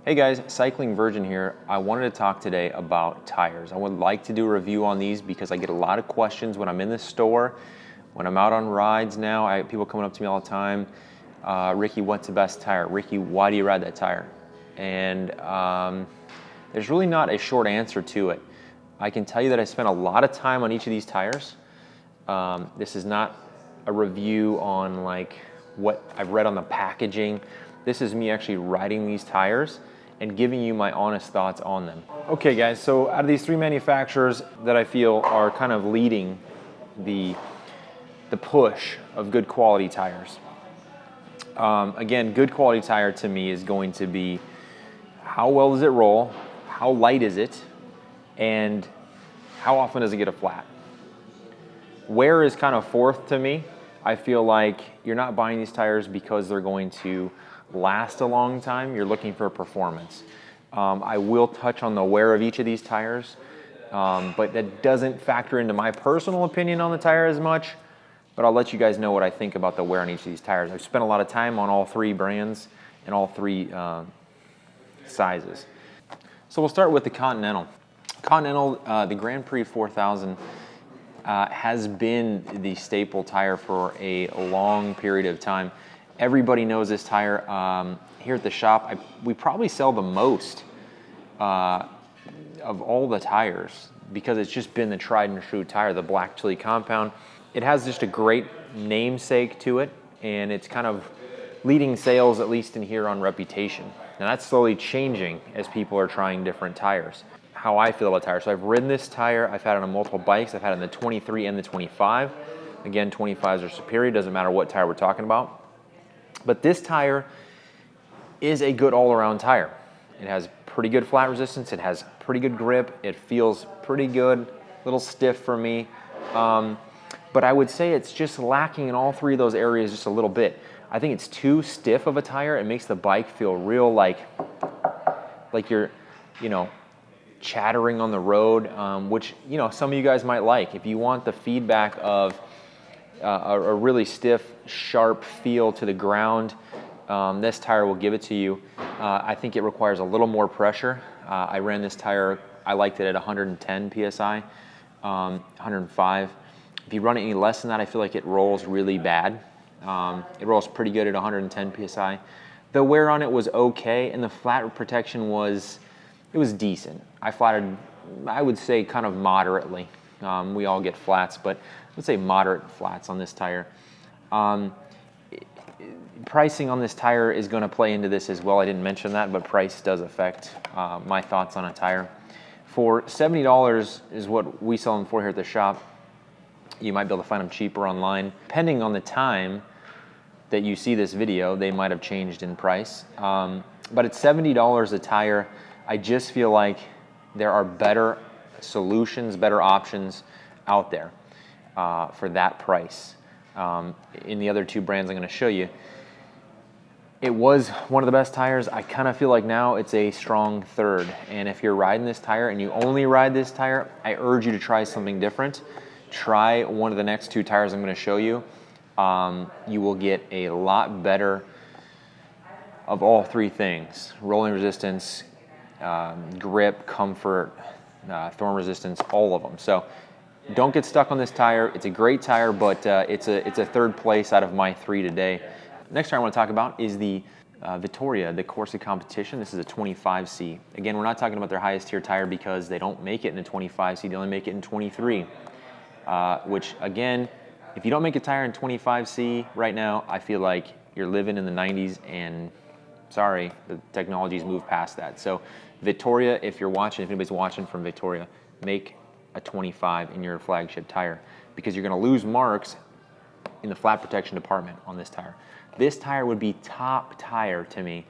Hey guys, Cycling Virgin here. I wanted to talk today about tires. I would like to do a review on these because I get a lot of questions when I'm in the store, when I'm out on rides now. People coming up to me all the time, Ricky, what's the best tire? Ricky, why do you ride that tire? And there's really not a short answer to it. I can tell you that I spent a lot of time on each of these tires. This is not a review on like what I've read on the packaging. This is me actually riding these tires and giving you my honest thoughts on them. Okay guys, so out of these three manufacturers that I feel are kind of leading the push of good quality tires. Again, good quality tire to me is going to be how well does it roll, how light is it, and how often does it get a flat. Wear is kind of fourth to me. I feel like you're not buying these tires because they're going to last a long time. You're looking for performance. I will touch on the wear of each of these tires, but that doesn't factor into my personal opinion on the tire as much, but I'll let you guys know what I think about the wear on each of these tires. I've spent a lot of time on all three brands and all three sizes. So we'll start with the Continental. Continental, the Grand Prix 4000 has been the staple tire for a long period of time. Everybody knows this tire. Here at the shop, we probably sell the most of all the tires because it's just been the tried and true tire, the black chili compound. It has just a great namesake to it, and it's kind of leading sales, at least in here, on reputation. Now that's slowly changing as people are trying different tires. How I feel about tires. So I've ridden this tire, I've had it on multiple bikes, I've had it on the 23 and the 25. Again, 25s are superior, doesn't matter what tire we're talking about. But this tire is a good all-around tire. It has pretty good flat resistance, it has pretty good grip, it feels pretty good, a little stiff for me. But I would say it's just lacking in all three of those areas just a little bit. I think it's too stiff of a tire. It makes the bike feel real like you're, chattering on the road, which, some of you guys might like. If you want the feedback of a really stiff, sharp feel to the ground, this tire will give it to you. I think it requires a little more pressure. I ran this tire, I liked it at 110 PSI, 105. If you run it any less than that, I feel like it rolls really bad. It rolls pretty good at 110 PSI. The wear on it was okay, and the flat protection was decent. I flatted, I would say, kind of moderately. We all get flats, but let's say moderate flats on this tire. Pricing on this tire is going to play into this as well. I didn't mention that, but price does affect my thoughts on a tire. For $70 is what we sell them for here at the shop. You might be able to find them cheaper online. Depending on the time that you see this video, they might have changed in price. But at $70 a tire, I just feel like there are better solutions, better options out there for that price. In the other two brands I'm going to show you, it was one of the best tires. I kind of feel like now it's a strong third. And if you're riding this tire and you only ride this tire, I urge you to try something different. Try one of the next two tires I'm going to show you. You will get a lot better of all three things: rolling resistance, grip, comfort, thorn resistance, all of them. So don't get stuck on this tire. It's a great tire, but it's a third place out of my three today. Next tire I want to talk about is the Vittoria, the Corsa competition. This is a 25C. Again, we're not talking about their highest tier tire because they don't make it in a 25C. They only make it in 23. Which, again, if you don't make a tire in 25C right now, I feel like you're living in the 90s, and sorry, the technology's moved past that. So Vittoria, if you're watching, if anybody's watching from Vittoria, make a 25 in your flagship tire because you're going to lose marks in the flat protection department on this tire. This tire would be top tire to me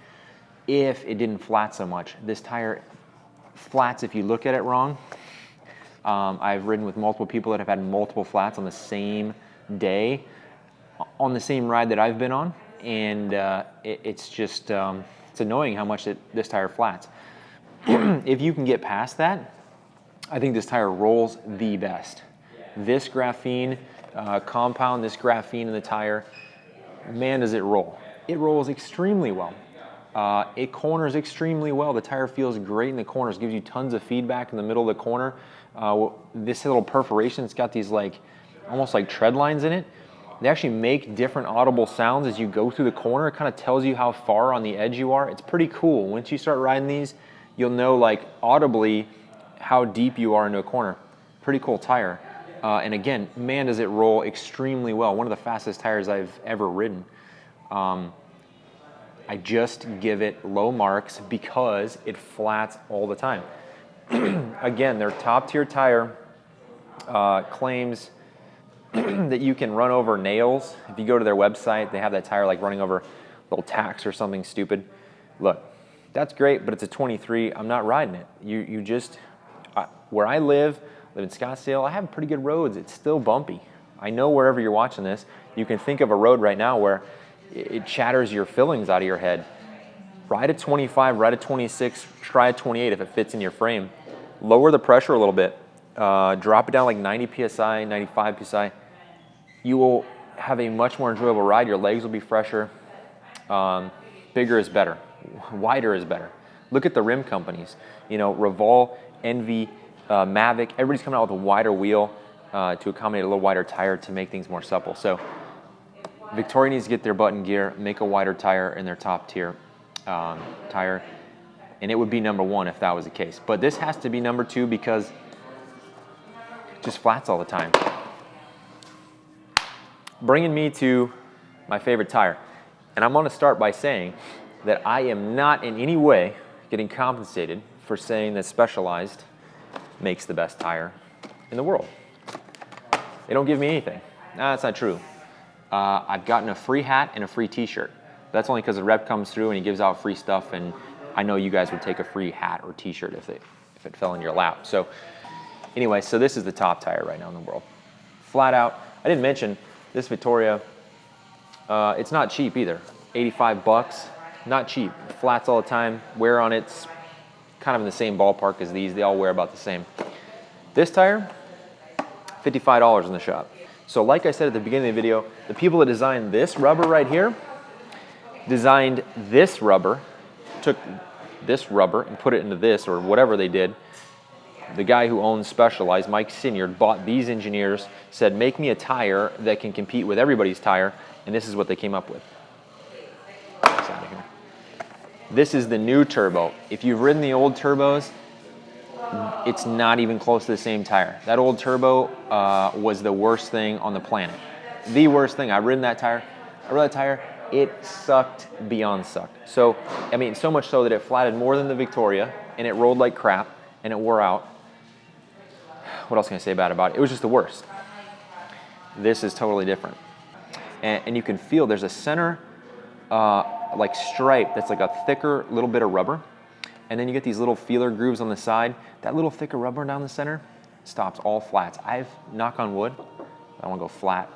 if it didn't flat so much. This tire flats if you look at it wrong. I've ridden with multiple people that have had multiple flats on the same day, on the same ride that I've been on, and it's just, it's annoying how much this tire flats. If you can get past that, I think this tire rolls the best. This graphene compound, this graphene in the tire, man, does it roll. It rolls extremely well. It corners extremely well. The tire feels great in the corners, gives you tons of feedback in the middle of the corner. This little perforation, it's got these like, almost like tread lines in it. They actually make different audible sounds as you go through the corner. It kind of tells you how far on the edge you are. It's pretty cool. Once you start riding these, you'll know like audibly how deep you are into a corner. Pretty cool tire. And again, man, does it roll extremely well. One of the fastest tires I've ever ridden. I just give it low marks because it flats all the time. Again, their top tier tire claims that you can run over nails. If you go to their website, they have that tire like running over little tacks or something stupid. Look, that's great, but it's a 23. I'm not riding it. You just, where I live in Scottsdale, I have pretty good roads. It's still bumpy. I know wherever you're watching this, you can think of a road right now where it shatters your fillings out of your head. Ride a 25, ride a 26, try a 28 if it fits in your frame. Lower the pressure a little bit. Drop it down like 90 PSI, 95 PSI. You will have a much more enjoyable ride. Your legs will be fresher. Bigger is better. Wider is better. Look at the rim companies. You know, Revol, Envy, Mavic, everybody's coming out with a wider wheel to accommodate a little wider tire to make things more supple. So Victoria needs to get their butt in gear, make a wider tire in their top tier tire, and it would be number one if that was the case. But this has to be number two because it just flats all the time. Bringing me to my favorite tire. And I'm going to start by saying that I am not in any way getting compensated for saying that Specialized makes the best tire in the world. They don't give me anything. No, that's not true. I've gotten a free hat and a free t-shirt. That's only because the rep comes through and he gives out free stuff, and I know you guys would take a free hat or t-shirt if it fell in your lap. So anyway, so this is the top tire right now in the world. Flat out. I didn't mention this Vittoria, it's not cheap either. 85 bucks, not cheap. Flats all the time. Wear on it's kind of in the same ballpark as these. They all wear about the same. This tire, $55 in the shop. So like I said at the beginning of the video, the people that designed this rubber right here designed this rubber, took this rubber and put it into this or whatever they did. The guy who owns Specialized, Mike Sinyard, bought these engineers, said, make me a tire that can compete with everybody's tire, and this is what they came up with. This is the new turbo. If you've ridden the old turbos, it's not even close to the same tire. That old turbo was the worst thing on the planet. The worst thing. I've ridden that tire. I rode that tire. It sucked beyond sucked. So, I mean, so much so that it flatted more than the Victoria, and it rolled like crap, and it wore out. What else can I say bad about it? It was just the worst. This is totally different. And you can feel there's a center like stripe that's like a thicker little bit of rubber. And then you get these little feeler grooves on the side. That little thicker rubber down the center stops all flats. Knock on wood, I don't want to go flat.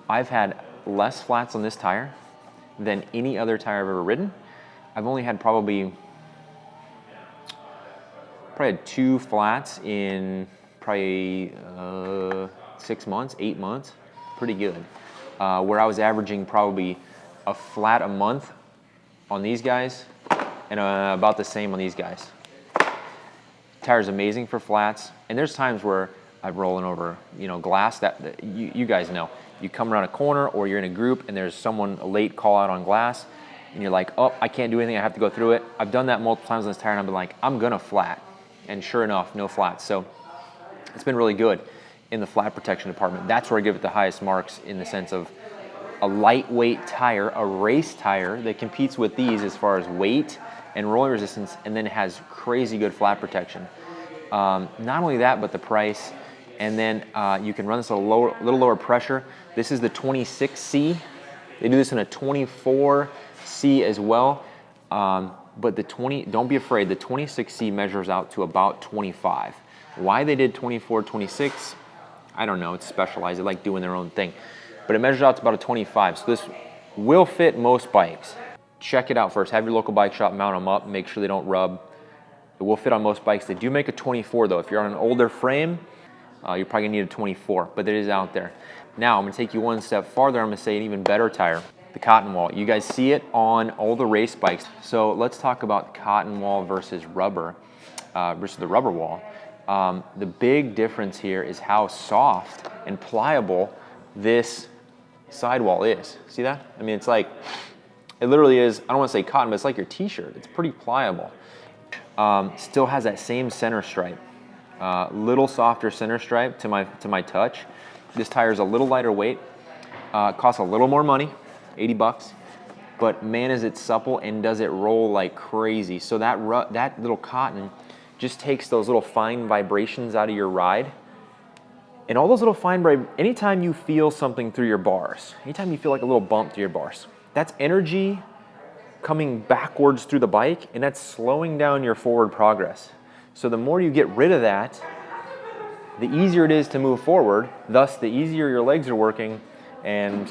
I've had less flats on this tire than any other tire I've ever ridden. I've only had probably had 2 flats in probably 6 months, 8 months. Pretty good. Where I was averaging probably a flat a month on these guys and about the same on these guys. Tire's amazing for flats, and there's times where I'm rolling over, glass that you guys know. You come around a corner or you're in a group and there's someone a late call out on glass and you're like, oh, I can't do anything, I have to go through it. I've done that multiple times on this tire and I've been like, I'm gonna flat. And sure enough, no flats. So it's been really good in the flat protection department. That's where I give it the highest marks in the sense of a lightweight tire, a race tire that competes with these as far as weight and rolling resistance, and then has crazy good flat protection. Not only that, but the price, and then you can run this at a little lower pressure. This is the 26C. They do this in a 24C as well, but don't be afraid, the 26C measures out to about 25. Why they did 24, 26, I don't know, it's Specialized, they like doing their own thing. But it measures out to about a 25, so this will fit most bikes. Check it out first, have your local bike shop mount them up, make sure they don't rub. It will fit on most bikes. They do make a 24 though. If you're on an older frame, you're probably gonna need a 24, but it is out there. Now I'm gonna take you one step farther. I'm gonna say an even better tire. the cotton wall. You guys see it on all the race bikes. So let's talk about cotton wall versus rubber, versus the rubber wall. The big difference here is how soft and pliable this sidewall is. See that? I mean, it's like, it literally is, I don't want to say cotton, but it's like your t-shirt. It's pretty pliable. Still has that same center stripe. Little softer center stripe to my touch. This tire is a little lighter weight. Costs a little more money, 80 bucks. But man, is it supple and does it roll like crazy. So that little cotton just takes those little fine vibrations out of your ride. And all those little fine anytime you feel something through your bars, anytime you feel like a little bump through your bars, that's energy coming backwards through the bike, and that's slowing down your forward progress. So the more you get rid of that, the easier it is to move forward, thus the easier your legs are working, and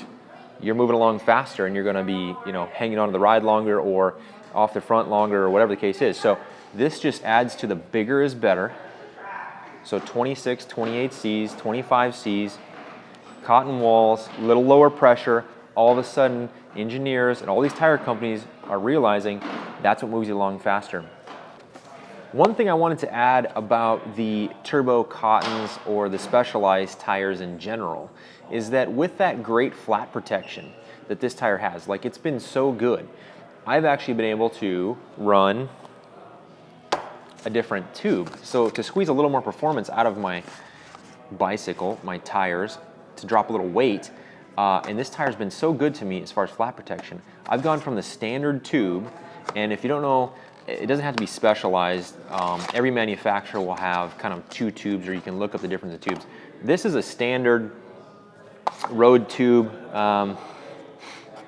you're moving along faster, and you're gonna be, you know, hanging onto the ride longer or off the front longer or whatever the case is. So this just adds to the bigger is better. So 26, 28Cs, 25Cs, cotton walls, little lower pressure. All of a sudden, engineers and all these tire companies are realizing that's what moves you along faster. One thing I wanted to add about the turbo cottons or the specialized tires in general is that with that great flat protection that this tire has, like it's been so good, I've actually been able to run a different tube. So to squeeze a little more performance out of my bicycle, my tires, to drop a little weight, and this tire's been so good to me as far as flat protection. I've gone from the standard tube, and if you don't know, it doesn't have to be specialized. Every manufacturer will have kind of two tubes, or you can look up the difference of tubes. This is a standard road tube,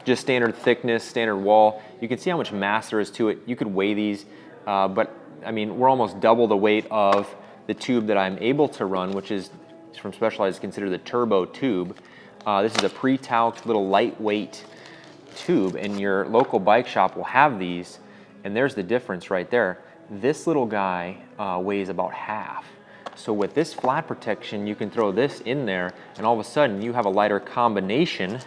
just standard thickness, standard wall. You can see how much mass there is to it. You could weigh these, but I mean, we're almost double the weight of the tube that I'm able to run, which is from Specialized considered the turbo tube. This is a pre-talced little lightweight tube, and your local bike shop will have these, and there's the difference right there. This little guy weighs about half. So with this flat protection, you can throw this in there, and all of a sudden you have a lighter combination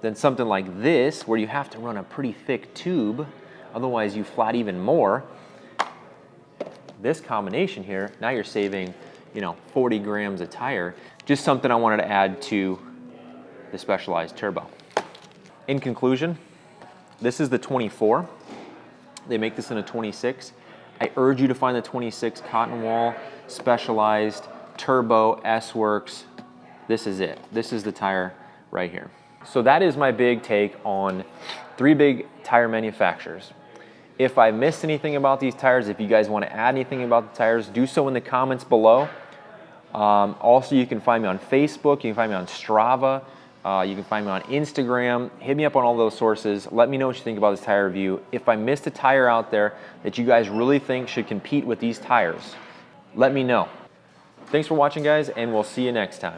than something like this, where you have to run a pretty thick tube, otherwise you flat even more. This combination here, now you're saving, you know, 40 grams of tire. Just something I wanted to add to the Specialized Turbo. In conclusion, this is the 24. They make this in a 26. I urge you to find the 26 cotton wall, Specialized, Turbo, S-Works. This is it. This is the tire right here. So that is my big take on 3 big tire manufacturers. If I missed anything about these tires, if you guys want to add anything about the tires, do so in the comments below. Also, you can find me on Facebook, you can find me on Strava, you can find me on Instagram. Hit me up on all those sources. Let me know what you think about this tire review. If I missed a tire out there that you guys really think should compete with these tires, let me know. Thanks for watching, guys, and we'll see you next time.